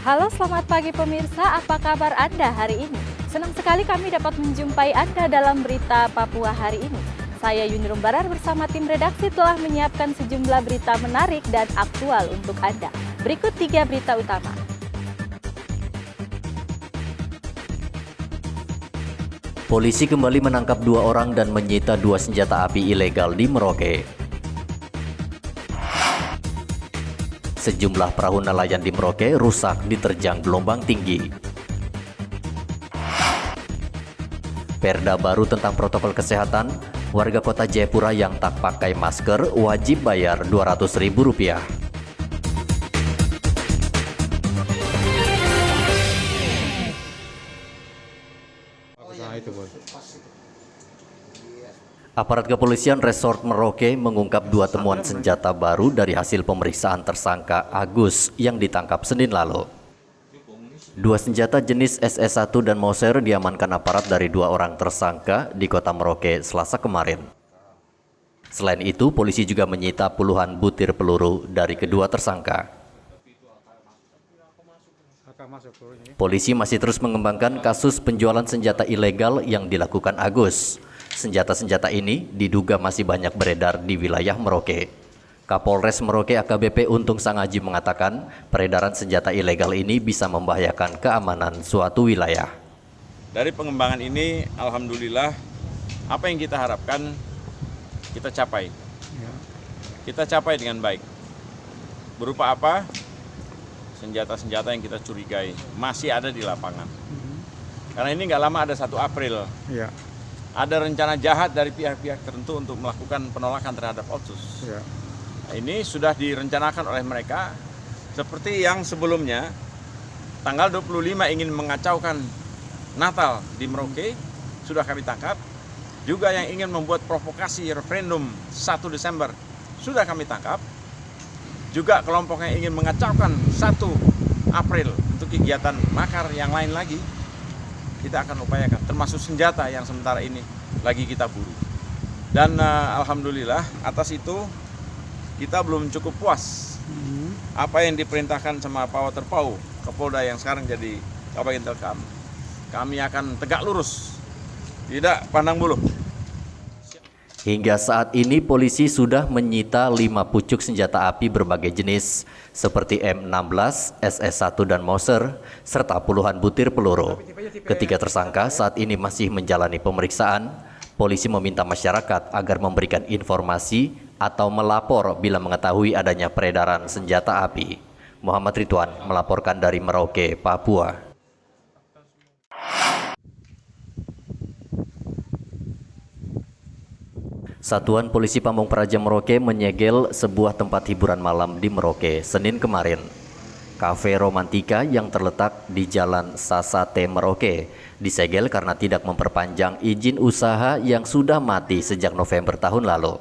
Halo, selamat pagi pemirsa. Apa kabar Anda hari ini? Senang sekali kami dapat menjumpai Anda dalam berita Papua hari ini. Saya Yunirum Barar bersama tim redaksi telah menyiapkan sejumlah berita menarik dan aktual untuk Anda. Berikut 3 berita utama. Polisi kembali menangkap 2 orang dan menyita 2 senjata api ilegal di Merauke. Sejumlah perahu nelayan di Merauke rusak diterjang gelombang tinggi. Perda baru tentang protokol kesehatan, warga kota Jayapura yang tak pakai masker wajib bayar Rp200.000. Aparat kepolisian Resort Merauke mengungkap 2 temuan senjata baru dari hasil pemeriksaan tersangka Agus yang ditangkap Senin lalu. 2 senjata jenis SS1 dan Mauser diamankan aparat dari 2 orang tersangka di kota Merauke Selasa kemarin. Selain itu, polisi juga menyita puluhan butir peluru dari kedua tersangka. Polisi masih terus mengembangkan kasus penjualan senjata ilegal yang dilakukan Agus. Senjata-senjata ini diduga masih banyak beredar di wilayah Merauke. Kapolres Merauke AKBP Untung Sangaji mengatakan peredaran senjata ilegal ini bisa membahayakan keamanan suatu wilayah. Dari pengembangan ini, alhamdulillah, apa yang kita harapkan kita capai. Kita capai dengan baik. Berupa apa? Senjata-senjata yang kita curigai masih ada di lapangan. Karena ini nggak lama ada 1 April. Ya. Ada rencana jahat dari pihak-pihak tertentu untuk melakukan penolakan terhadap Otsus. Ya. Nah, ini sudah direncanakan oleh mereka, seperti yang sebelumnya, tanggal 25 ingin mengacaukan Natal di Merauke, sudah kami tangkap. Juga yang ingin membuat provokasi referendum 1 Desember, sudah kami tangkap. Juga kelompok yang ingin mengacaukan 1 April untuk kegiatan makar yang lain lagi, kita akan upayakan, termasuk senjata yang sementara ini lagi kita buru. Dan alhamdulillah atas itu kita belum cukup puas apa yang diperintahkan sama Pak Waterpau, Kapolda yang sekarang jadi Kabag Intelkam. Kami akan tegak lurus, tidak pandang bulu. Hingga saat ini polisi sudah menyita 5 pucuk senjata api berbagai jenis seperti M16, SS1 dan Mauser serta puluhan butir peluru. Ketiga tersangka saat ini masih menjalani pemeriksaan. Polisi meminta masyarakat agar memberikan informasi atau melapor bila mengetahui adanya peredaran senjata api. Muhammad Ridwan melaporkan dari Merauke, Papua. Satuan Polisi Pamung Praja Merauke menyegel sebuah tempat hiburan malam di Merauke Senin kemarin. Cafe Romantika yang terletak di Jalan Sasate Merauke disegel karena tidak memperpanjang izin usaha yang sudah mati sejak November tahun lalu.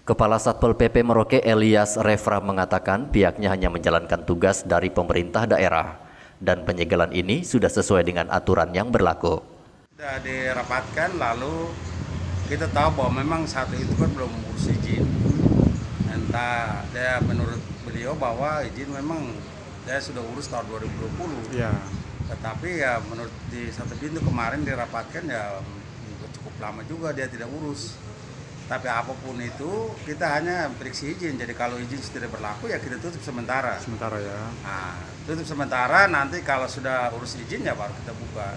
Kepala Satpol PP Merauke Elias Refra mengatakan pihaknya hanya menjalankan tugas dari pemerintah daerah dan penyegelan ini sudah sesuai dengan aturan yang berlaku. Sudah dirapatkan, lalu kita tahu bahwa memang saat itu kan belum mengurus izin. Entah dia menurut beliau bahwa izin memang dia sudah urus tahun 2020. Ya. Tetapi ya menurut di satu pintu kemarin dirapatkan ya cukup lama juga dia tidak urus. Tapi apapun itu kita hanya periksa izin. Jadi kalau izin tidak berlaku ya kita tutup sementara. Sementara ya. Nah, tutup sementara, nanti kalau sudah urus izin ya baru kita buka.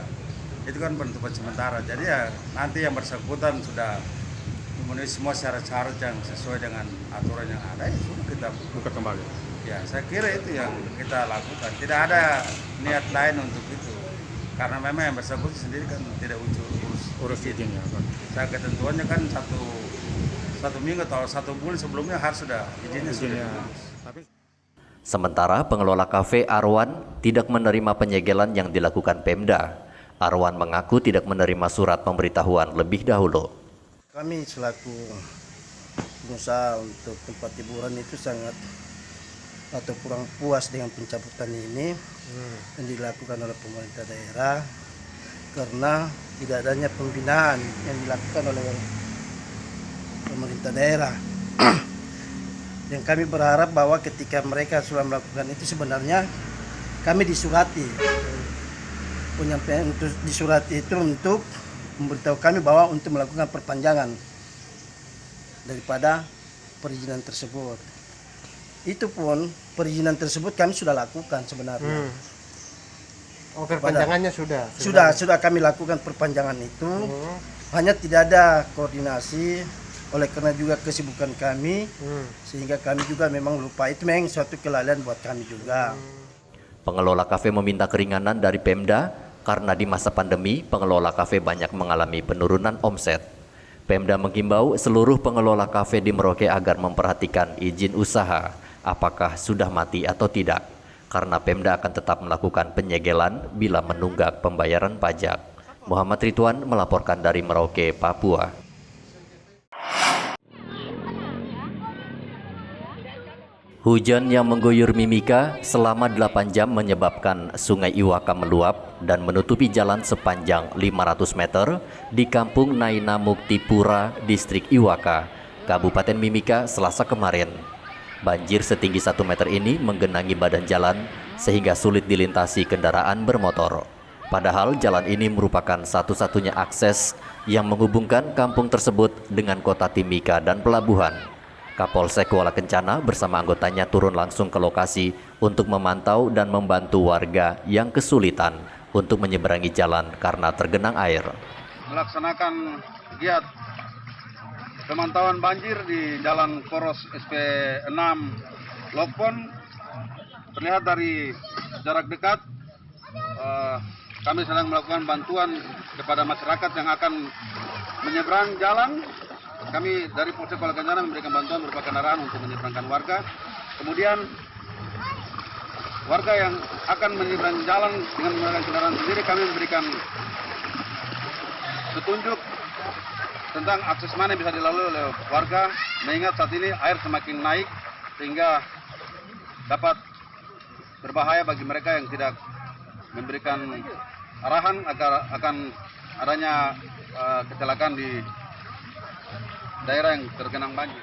Itu kan penutupan sementara. Jadi ya nanti yang bersangkutan sudah memenuhi semua syarat-syarat yang sesuai dengan aturan yang ada, ya sudah kita Buka kembali. Ya, saya kira itu yang kita lakukan. Tidak ada niat lain untuk itu. Karena memang yang bersangkutan sendiri kan tidak urus izin ya, Pak. Saya ketentuannya kan satu minggu atau 1 bulan sebelumnya harus sudah izinnya sudah diurus. Tapi Sementara pengelola kafe Arwan tidak menerima penyegelan yang dilakukan Pemda. Arwan mengaku tidak menerima surat pemberitahuan lebih dahulu. Kami selaku pengusaha untuk tempat hiburan itu sangat atau kurang puas dengan pencabutan ini yang dilakukan oleh pemerintah daerah karena tidak adanya pembinaan yang dilakukan oleh pemerintah daerah. Dan kami berharap bahwa ketika mereka sudah melakukan itu sebenarnya kami disurati. Penyampaian untuk disurati itu untuk memberitahu kami bahwa untuk melakukan perpanjangan daripada perizinan tersebut. Itu pun perizinan tersebut kami sudah lakukan sebenarnya. Oh, perpanjangannya sudah. Sudah kami lakukan perpanjangan itu. Hanya tidak ada koordinasi oleh karena juga kesibukan kami sehingga kami juga memang lupa. Itu memang suatu kelalaian buat kami juga. Pengelola kafe meminta keringanan dari Pemda karena di masa pandemi pengelola kafe banyak mengalami penurunan omset. Pemda menghimbau seluruh pengelola kafe di Merauke agar memperhatikan izin usaha apakah sudah mati atau tidak, karena Pemda akan tetap melakukan penyegelan bila menunggak pembayaran pajak. Muhammad Ridwan melaporkan dari Merauke, Papua. Hujan yang mengguyur Mimika selama 8 jam menyebabkan Sungai Iwaka meluap dan menutupi jalan sepanjang 500 meter di Kampung Naina Muktipura, Distrik Iwaka, Kabupaten Mimika, Selasa kemarin. Banjir setinggi 1 meter ini menggenangi badan jalan sehingga sulit dilintasi kendaraan bermotor. Padahal jalan ini merupakan satu-satunya akses yang menghubungkan kampung tersebut dengan kota Timika dan pelabuhan. Kapolsek Kuala Kencana bersama anggotanya turun langsung ke lokasi untuk memantau dan membantu warga yang kesulitan untuk menyeberangi jalan karena tergenang air. Melaksanakan giat pemantauan banjir di Jalan Poros SP6 Lokpon. Terlihat dari jarak dekat kami sedang melakukan bantuan kepada masyarakat yang akan menyeberang jalan. Kami dari Polsek Kuala Kencana memberikan bantuan berupa kendaraan untuk menyeberangkan warga. Kemudian warga yang akan menyeberang jalan dengan menggunakan kendaraan sendiri, kami memberikan petunjuk tentang akses mana yang bisa dilalui oleh warga, mengingat saat ini air semakin naik sehingga dapat berbahaya bagi mereka yang tidak memberikan arahan agar akan adanya kecelakaan di daerah yang tergenang banjir.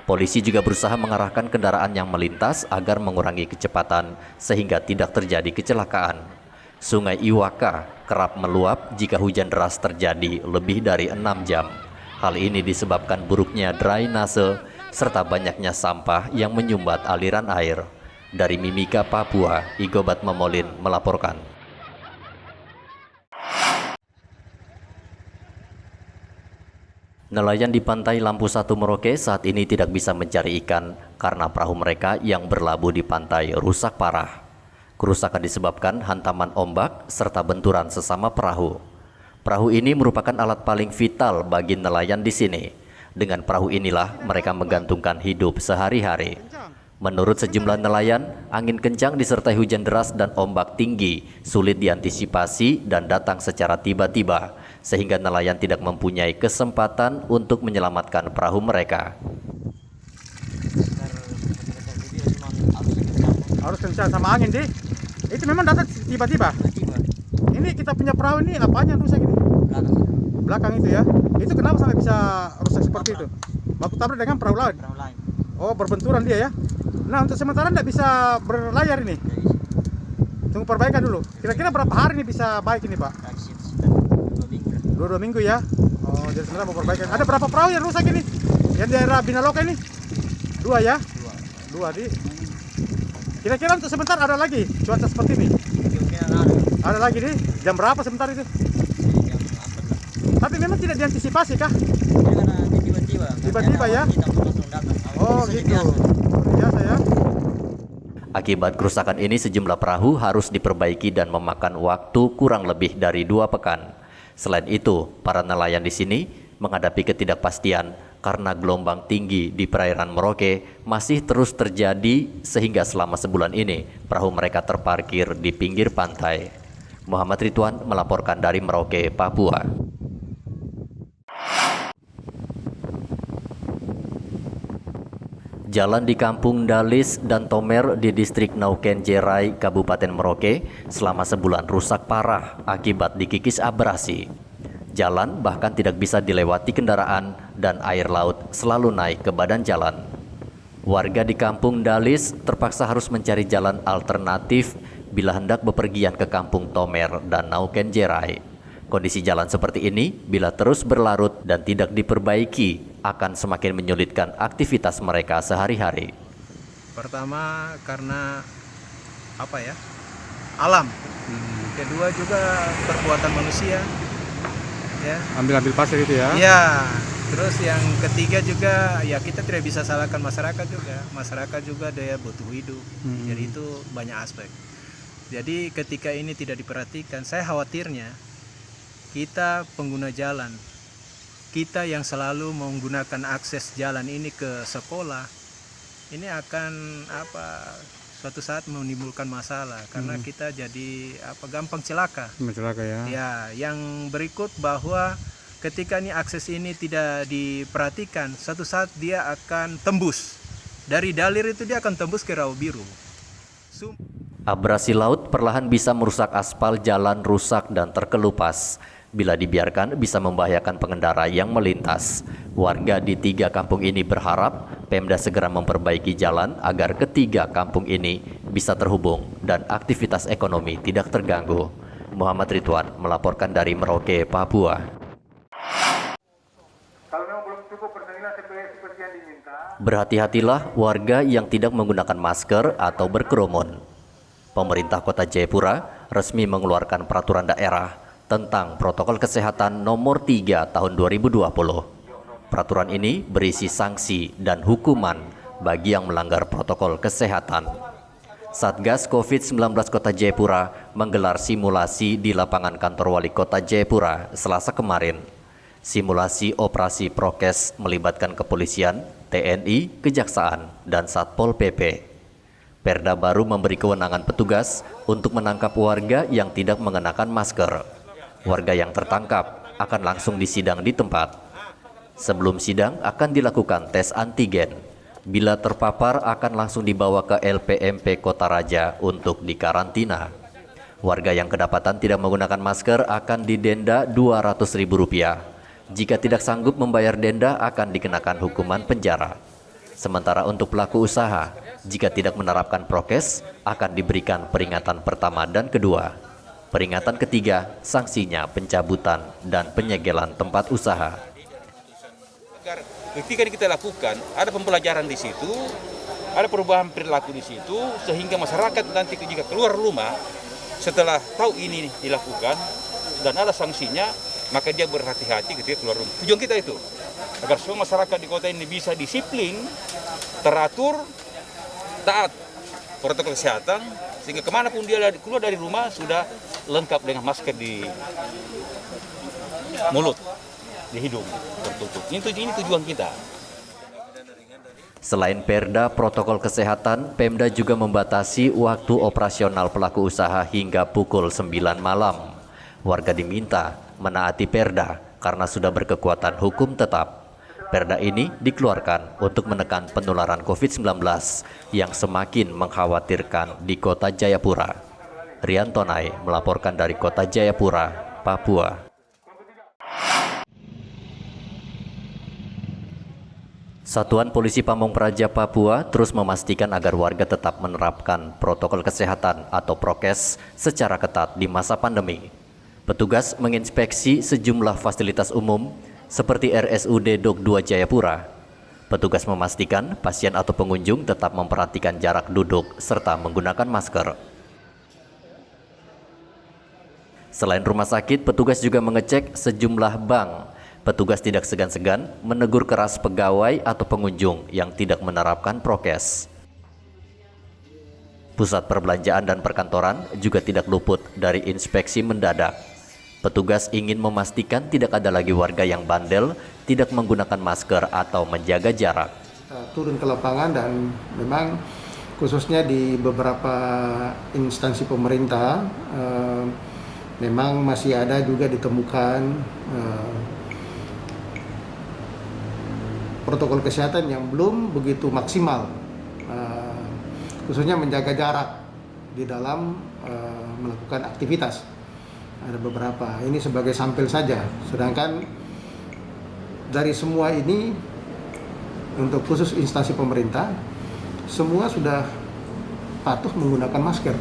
Polisi juga berusaha mengarahkan kendaraan yang melintas agar mengurangi kecepatan sehingga tidak terjadi kecelakaan. Sungai Iwaka kerap meluap jika hujan deras terjadi lebih dari 6 jam. Hal ini disebabkan buruknya drainase serta banyaknya sampah yang menyumbat aliran air. Dari Mimika, Papua, Igobat Memolin melaporkan. Nelayan di pantai Lampu 1 Merauke saat ini tidak bisa mencari ikan karena perahu mereka yang berlabuh di pantai rusak parah. Kerusakan disebabkan hantaman ombak serta benturan sesama perahu. Perahu ini merupakan alat paling vital bagi nelayan di sini. Dengan perahu inilah mereka menggantungkan hidup sehari-hari. Menurut sejumlah nelayan, angin kencang disertai hujan deras dan ombak tinggi sulit diantisipasi dan datang secara tiba-tiba, sehingga nelayan tidak mempunyai kesempatan untuk menyelamatkan perahu mereka. Harus kencang sama angin deh. Itu memang datang tiba-tiba. Ini kita punya perahu ini apanya rusak ini? Belakang itu ya. Itu kenapa sampai bisa rusak seperti itu? Baku tabrak dengan perahu lain. Oh, berbenturan dia ya. Nah, untuk sementara tidak bisa berlayar ini. Tunggu perbaikan dulu. Kira-kira berapa hari ini bisa baik ini, Pak? 2 minggu ya. Oh, jadi sebentar mau perbaikan. Ada berapa perahu yang rusak ini? Yang daerah Binaloka ini? 2 ya? 2 di. Kira-kira untuk sebentar ada lagi cuaca seperti ini? Ada lagi nih. Jam berapa sebentar itu? Tapi memang tidak diantisipasi kah? Tiba-tiba ya? Oh gitu. Biasa ya. Akibat kerusakan ini sejumlah perahu harus diperbaiki dan memakan waktu kurang lebih dari 2 pekan. Selain itu, para nelayan di sini menghadapi ketidakpastian karena gelombang tinggi di perairan Merauke masih terus terjadi sehingga selama sebulan ini perahu mereka terparkir di pinggir pantai. Muhammad Ridwan melaporkan dari Merauke, Papua. Jalan di Kampung Dalis dan Tomer di Distrik Nauken Jerai, Kabupaten Merauke selama sebulan rusak parah akibat dikikis abrasi. Jalan bahkan tidak bisa dilewati kendaraan dan air laut selalu naik ke badan jalan. Warga di Kampung Dalis terpaksa harus mencari jalan alternatif bila hendak bepergian ke Kampung Tomer dan Naukenjerai. Kondisi jalan seperti ini bila terus berlarut dan tidak diperbaiki akan semakin menyulitkan aktivitas mereka sehari-hari. Pertama karena alam. Kedua juga perbuatan manusia. Ya. Ambil pasir itu ya? Ya. Terus yang ketiga juga ya kita tidak bisa salahkan masyarakat juga. Masyarakat juga dia butuh hidup. Jadi itu banyak aspek. Jadi ketika ini tidak diperhatikan, saya khawatirnya kita pengguna jalan, kita yang selalu menggunakan akses jalan ini ke sekolah, ini akan suatu saat menimbulkan masalah karena kita jadi gampang celaka. Celaka ya. Ya, yang berikut bahwa ketika ini akses ini tidak diperhatikan, suatu saat dia akan tembus. Dari Dalir itu dia akan tembus ke Rawa Biru. Abrasi laut perlahan bisa merusak aspal jalan rusak dan terkelupas. Bila dibiarkan bisa membahayakan pengendara yang melintas. Warga di 3 kampung ini berharap Pemda segera memperbaiki jalan agar ketiga kampung ini bisa terhubung dan aktivitas ekonomi tidak terganggu. Muhammad Ridwan melaporkan dari Merauke, Papua. Berhati-hatilah warga yang tidak menggunakan masker atau berkerumun. Pemerintah Kota Jayapura resmi mengeluarkan peraturan daerah tentang protokol kesehatan nomor 3 tahun 2020. Peraturan ini berisi sanksi dan hukuman bagi yang melanggar protokol kesehatan. Satgas COVID-19 Kota Jayapura menggelar simulasi di lapangan kantor Wali Kota Jayapura Selasa kemarin. Simulasi operasi prokes melibatkan kepolisian, TNI, Kejaksaan, dan Satpol PP. Perda baru memberi kewenangan petugas untuk menangkap warga yang tidak mengenakan masker. Warga yang tertangkap akan langsung disidang di tempat. Sebelum sidang akan dilakukan tes antigen. Bila terpapar akan langsung dibawa ke LPMP Kota Raja untuk dikarantina. Warga yang kedapatan tidak menggunakan masker akan didenda Rp200.000. Jika tidak sanggup membayar denda akan dikenakan hukuman penjara. Sementara untuk pelaku usaha, jika tidak menerapkan prokes akan diberikan peringatan pertama dan kedua. Peringatan ketiga, sanksinya pencabutan dan penyegelan tempat usaha. Ketika kita lakukan, ada pembelajaran di situ, ada perubahan perilaku di situ, sehingga masyarakat nanti jika keluar rumah, setelah tahu ini dilakukan, dan ada sanksinya, maka dia berhati-hati ketika keluar rumah. Tujuan kita itu, agar semua masyarakat di kota ini bisa disiplin, teratur, taat protokol kesehatan, sehingga kemanapun dia keluar dari rumah sudah lengkap dengan masker di mulut, di hidung tertutup. Ini tujuan kita. Selain Perda protokol kesehatan, Pemda juga membatasi waktu operasional pelaku usaha hingga pukul 9 malam. Warga diminta menaati Perda karena sudah berkekuatan hukum tetap. Perda ini dikeluarkan untuk menekan penularan COVID-19 yang semakin mengkhawatirkan di Kota Jayapura. Rian Tonai melaporkan dari Kota Jayapura, Papua. Satuan Polisi Pamong Praja Papua terus memastikan agar warga tetap menerapkan protokol kesehatan atau prokes secara ketat di masa pandemi. Petugas menginspeksi sejumlah fasilitas umum seperti RSUD Dok 2 Jayapura. Petugas memastikan pasien atau pengunjung tetap memperhatikan jarak duduk serta menggunakan masker. Selain rumah sakit, petugas juga mengecek sejumlah bank. Petugas tidak segan-segan menegur keras pegawai atau pengunjung yang tidak menerapkan prokes. Pusat perbelanjaan dan perkantoran juga tidak luput dari inspeksi mendadak. Petugas ingin memastikan tidak ada lagi warga yang bandel, tidak menggunakan masker atau menjaga jarak. Turun ke lapangan dan memang khususnya di beberapa instansi pemerintah memang masih ada juga ditemukan protokol kesehatan yang belum begitu maksimal, khususnya menjaga jarak di dalam melakukan aktivitas. Ada beberapa, ini sebagai sampel saja. Sedangkan dari semua ini, untuk khusus instansi pemerintah, semua sudah patuh menggunakan masker.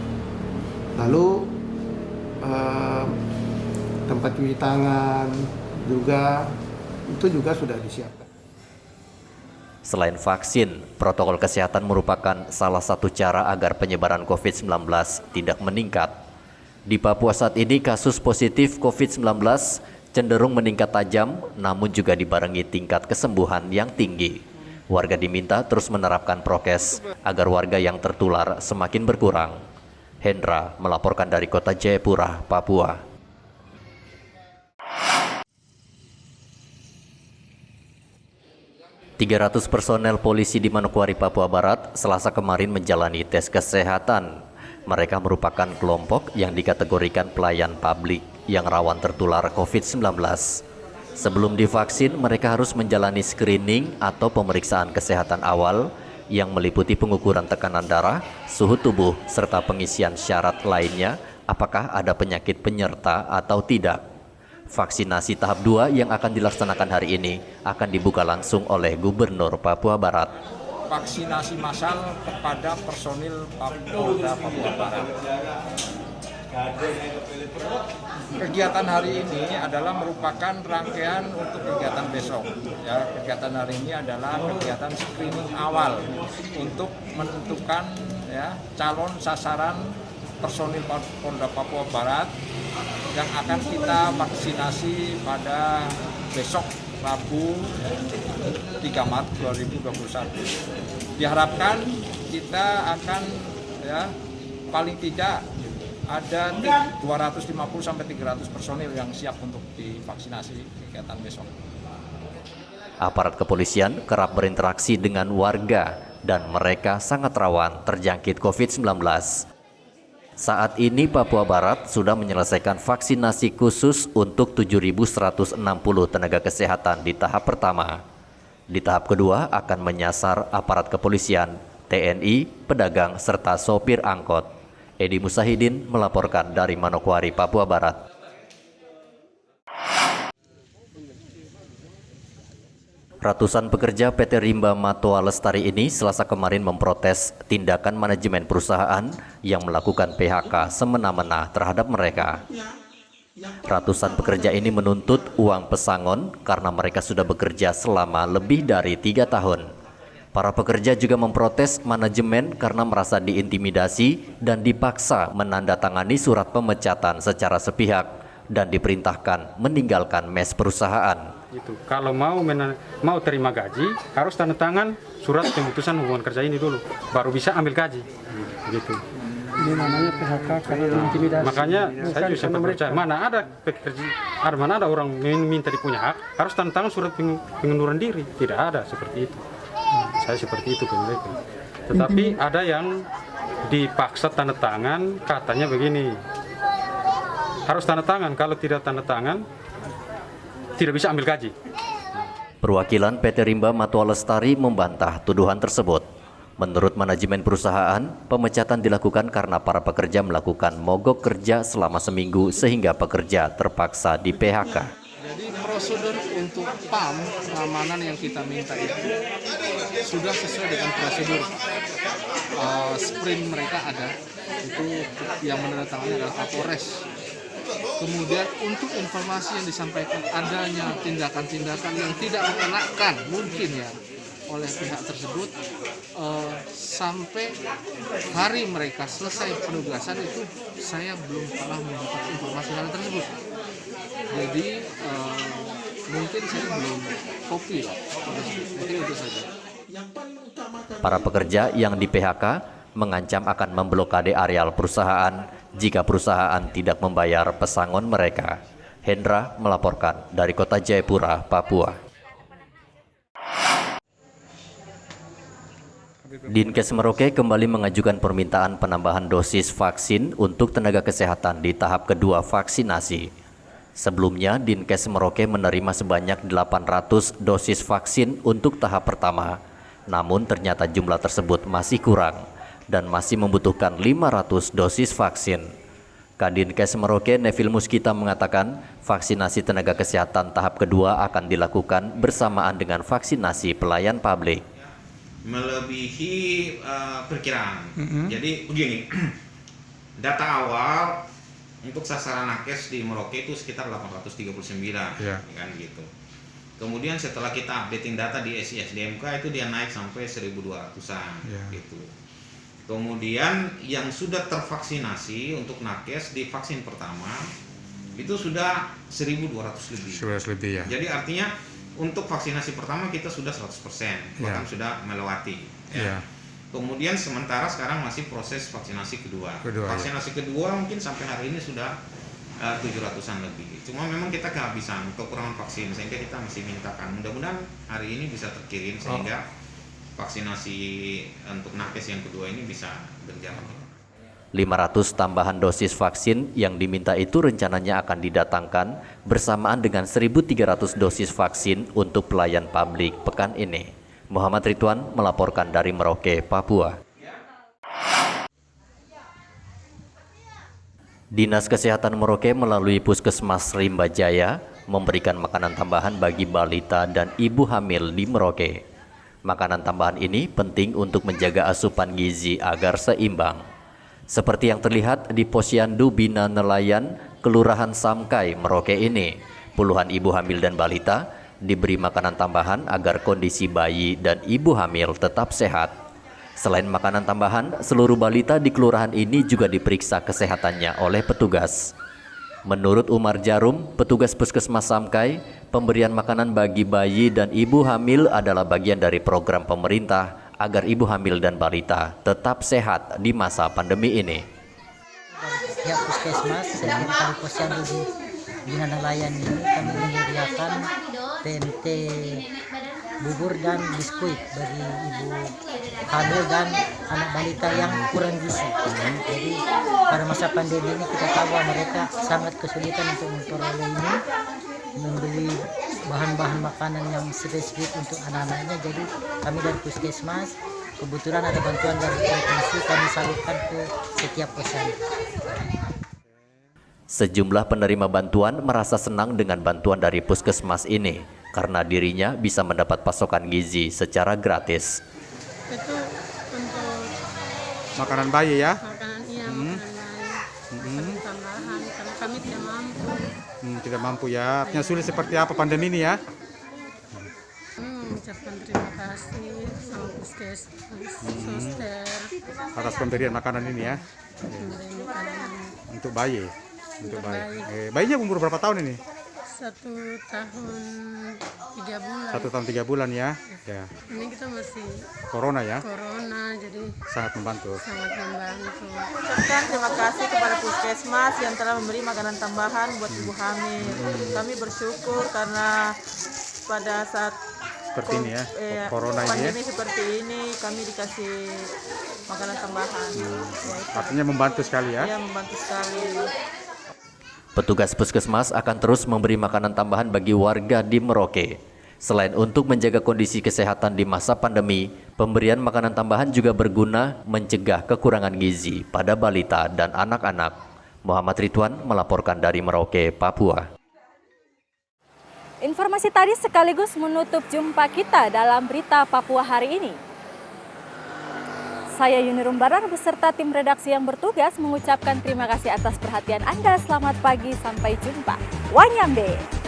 Lalu tempat cuci tangan juga itu juga sudah disiapkan. Selain vaksin, protokol kesehatan merupakan salah satu cara agar penyebaran COVID-19 tidak meningkat. Di Papua saat ini kasus positif COVID-19 cenderung meningkat tajam, namun juga dibarengi tingkat kesembuhan yang tinggi. Warga diminta terus menerapkan prokes agar warga yang tertular semakin berkurang. Hendra melaporkan dari Kota Jayapura, Papua. ...300 personel polisi di Manokwari, Papua Barat, Selasa kemarin menjalani tes kesehatan. Mereka merupakan kelompok yang dikategorikan pelayan publik yang rawan tertular COVID-19. Sebelum divaksin, mereka harus menjalani screening atau pemeriksaan kesehatan awal yang meliputi pengukuran tekanan darah, suhu tubuh, serta pengisian syarat lainnya apakah ada penyakit penyerta atau tidak. Vaksinasi tahap 2 yang akan dilaksanakan hari ini akan dibuka langsung oleh Gubernur Papua Barat. Vaksinasi massal kepada personil Polda Papua Barat. Kegiatan hari ini adalah merupakan rangkaian untuk kegiatan besok. Ya, kegiatan hari ini adalah kegiatan screening awal untuk menentukan ya, calon sasaran personil Polda Papua Barat yang akan kita vaksinasi pada besok Rabu 3 Maret 2021. Diharapkan kita akan ya paling tidak ada 250 sampai 300 personil yang siap untuk divaksinasi kegiatan besok. Aparat kepolisian kerap berinteraksi dengan warga dan mereka sangat rawan terjangkit COVID-19. Saat ini Papua Barat sudah menyelesaikan vaksinasi khusus untuk 7.160 tenaga kesehatan di tahap pertama. Di tahap kedua akan menyasar aparat kepolisian, TNI, pedagang, serta sopir angkot. Edi Musahidin melaporkan dari Manokwari, Papua Barat. Ratusan pekerja PT Rimba Matoa Lestari ini Selasa kemarin memprotes tindakan manajemen perusahaan yang melakukan PHK semena-mena terhadap mereka. Ratusan pekerja ini menuntut uang pesangon karena mereka sudah bekerja selama lebih dari 3 tahun. Para pekerja juga memprotes manajemen karena merasa diintimidasi dan dipaksa menandatangani surat pemecatan secara sepihak dan diperintahkan meninggalkan mes perusahaan. Itu kalau mau terima gaji harus tanda tangan surat pemutusan hubungan kerja ini dulu, baru bisa ambil gaji. Gitu. Ini namanya PHK karena intimidasi. Makanya saya juga sempat percaya mana ada orang minta dipunya hak harus tanda tangan surat pengunduran diri, tidak ada seperti itu. Saya seperti itu ke mereka. Tetapi ada yang dipaksa tanda tangan, katanya begini, harus tanda tangan, kalau tidak tanda tangan tidak bisa ambil gaji. Perwakilan PT Rimba Matoa Lestari membantah tuduhan tersebut. Menurut manajemen perusahaan, pemecatan dilakukan karena para pekerja melakukan mogok kerja selama seminggu sehingga pekerja terpaksa di PHK. Jadi prosedur untuk PAM pengamanan yang kita minta itu sudah sesuai dengan prosedur. Sprint mereka ada, itu yang menandatangani adalah Kapolres. Kemudian untuk informasi yang disampaikan adanya tindakan-tindakan yang tidak mengenakan mungkin ya oleh pihak tersebut sampai hari mereka selesai penugasan itu saya belum pernah mendapat informasi hal tersebut. Jadi mungkin saya belum kopi lah. Jadi itu saja. Para pekerja yang di PHK mengancam akan memblokade areal perusahaan jika perusahaan tidak membayar pesangon mereka. Hendra melaporkan dari Kota Jayapura, Papua. Dinkes Merauke kembali mengajukan permintaan penambahan dosis vaksin untuk tenaga kesehatan di tahap kedua vaksinasi. Sebelumnya, Dinkes Merauke menerima sebanyak 800 dosis vaksin untuk tahap pertama. Namun ternyata jumlah tersebut masih kurang dan masih membutuhkan 500 dosis vaksin. Kadinkes Merauke Nevil Muskita mengatakan vaksinasi tenaga kesehatan tahap kedua akan dilakukan bersamaan dengan vaksinasi pelayan publik. Melebihi perkiraan. Jadi begini, data awal untuk sasaran nakes di Merauke itu sekitar 839, kan gitu. Kemudian setelah kita updating data di SISDMK itu dia naik sampai 1.200-an, gitu. Kemudian yang sudah tervaksinasi untuk nakes di vaksin pertama itu sudah 1.200 lebih. 100 lebih ya. Jadi artinya untuk vaksinasi pertama kita sudah 100%, bahkan sudah melewati. Kemudian sementara sekarang masih proses vaksinasi kedua. Vaksinasi kedua mungkin sampai hari ini sudah 700-an lebih. Cuma memang kita kehabisan, kekurangan vaksin sehingga kita masih mintakan. Mudah-mudahan hari ini bisa terkirim sehingga vaksinasi untuk nakes yang kedua ini bisa berjalan. 500 tambahan dosis vaksin yang diminta itu rencananya akan didatangkan bersamaan dengan 1.300 dosis vaksin untuk pelayan publik pekan ini. Muhammad Ridwan melaporkan dari Merauke, Papua. Dinas Kesehatan Merauke melalui Puskesmas Rimba Jaya memberikan makanan tambahan bagi balita dan ibu hamil di Merauke. Makanan tambahan ini penting untuk menjaga asupan gizi agar seimbang. Seperti yang terlihat di Posyandu Bina Nelayan, Kelurahan Samkai, Merauke ini, puluhan ibu hamil dan balita diberi makanan tambahan agar kondisi bayi dan ibu hamil tetap sehat. Selain makanan tambahan, seluruh balita di kelurahan ini juga diperiksa kesehatannya oleh petugas. Menurut Umar Jarum, petugas Puskesmas Samkai, pemberian makanan bagi bayi dan ibu hamil adalah bagian dari program pemerintah agar ibu hamil dan balita tetap sehat di masa pandemi ini. Pihak Puskesmas setiap kali Posyandu di Bina Nelayan ini kami menyediakan TNT bubur dan biskuit bagi ibu hamil dan anak balita yang kurang gizi. Jadi pada masa pandemi ini kita tahu bahwa mereka sangat kesulitan untuk memperoleh ini, membeli bahan-bahan makanan yang spesifik untuk anak-anaknya. Jadi kami dari Puskesmas kebetulan ada bantuan dari provinsi, kami salurkan ke setiap posyandu. Sejumlah penerima bantuan merasa senang dengan bantuan dari Puskesmas ini karena dirinya bisa mendapat pasokan gizi secara gratis. Itu untuk makanan bayi ya? Makanan bayi. Seperti tambahan karena kami tidak mampu. Tidak mampu ya. Artinya sulit seperti apa pandemi ini ya? Mengucapkan terima kasih sama Puskesmas, suster atas pemberian makanan ini ya. Untuk bayi. Untuk bayi. Bayinya umur berapa tahun ini? 1 tahun 3 bulan. 1 tahun 3 bulan ya. Ya. Ini kita masih Corona ya. Corona, jadi sangat membantu. Sangat membantu. Ucapkan terima kasih kepada Puskesmas yang telah memberi makanan tambahan buat ibu hamil. Kami bersyukur karena pada saat seperti ini ya, Corona pandemi ini seperti ini kami dikasih makanan tambahan. Artinya membantu sekali ya. Iya, membantu sekali. Petugas Puskesmas akan terus memberi makanan tambahan bagi warga di Merauke. Selain untuk menjaga kondisi kesehatan di masa pandemi, pemberian makanan tambahan juga berguna mencegah kekurangan gizi pada balita dan anak-anak. Muhammad Ridwan melaporkan dari Merauke, Papua. Informasi tadi sekaligus menutup jumpa kita dalam berita Papua hari ini. Saya Yunirum Barar beserta tim redaksi yang bertugas mengucapkan terima kasih atas perhatian Anda. Selamat pagi, sampai jumpa. Wanyambe.